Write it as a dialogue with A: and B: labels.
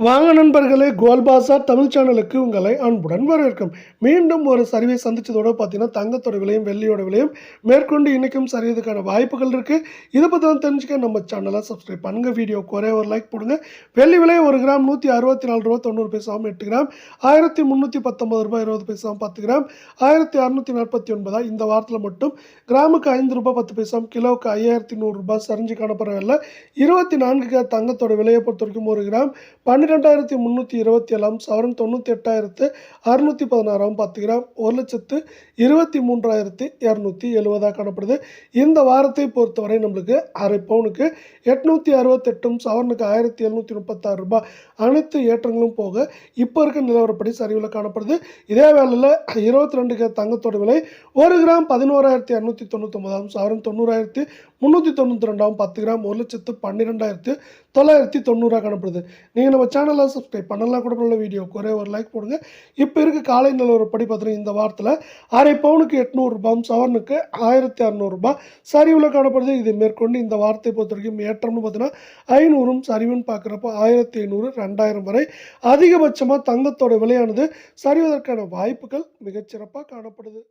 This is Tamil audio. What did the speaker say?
A: வாங்க நண்பர்களே, கோல்ட் பாசார் தமிழ் சேனலுக்கு உங்களை அன்புடன் வரவேற்கும். மீண்டும் ஒரு சரிவை சந்திச்சதோட பார்த்தீங்கன்னா, தங்கத்தோட விலையும், வெள்ளியோட விலையும் மேற்கொண்டு இன்னைக்கும் சரியதுக்கான வாய்ப்புகள் இருக்கு. இதை பத்தி தான் தெரிஞ்சுக்க நம்ம சேனலை சப்ஸ்கிரைப் பண்ணுங்க. வீடியோக்கு ஒரே ஒரு லைக் போடுங்க. வெள்ளி விலை 1 கிராம் ₹164.90 8 கிராம் ₹1319.20 10 கிராம் ₹1649. இந்த வாரத்தில் மட்டும் கிராமுக்கு ₹5.10 கிலோவுக்கு ₹5100 சரிஞ்சு காணப்படவில்லை. 24 கேரட் தங்கத்தோட விலையை பொறுத்த வரைக்கும் 1 கிராம் 12,327 சவரன் 98,616 10 கிராம் 1,23,270 காணப்படுது. இந்த வாரத்தை பொறுத்தவரை நம்மளுக்கு அரை பவுனுக்கு 868 சவரனுக்கு ₹1,736 அனைத்து ஏற்றங்களும் போக இப்போ இருக்க நிலவரப்படி சரிவில் காணப்படுது. இதே வேளையில் 22 தங்கத்தோட விலை 1 கிராம் 11,299 சவரன் 90,392 10 கிராம் 1,12,990 காணப்படுது. நீங்கள் நம்ம சேனலை சப்ஸ்கிரைப் பண்ணலாம் கூட பண்ணல. வீடியோக்கு ஒரே ஒரு லைக் போடுங்க. இப்போ இருக்க காலை நிலவரப்படி பார்த்தீங்கன்னா இந்த வாரத்தில் அரை பவுனுக்கு ₹800 சவரனுக்கு ₹1,600 சரிவில் காணப்படுது. இது மேற்கொண்டு இந்த வாரத்தை பொறுத்த வரைக்கும் ஏற்றம்னு பார்த்தீங்கன்னா 500 சரிவுன்னு பார்க்குறப்போ 1,500 2,000 வரை அதிகபட்சமாக தங்கத்தோட விலையானது சரிவதற்கான வாய்ப்புகள் மிகச்சிறப்பாக காணப்படுது.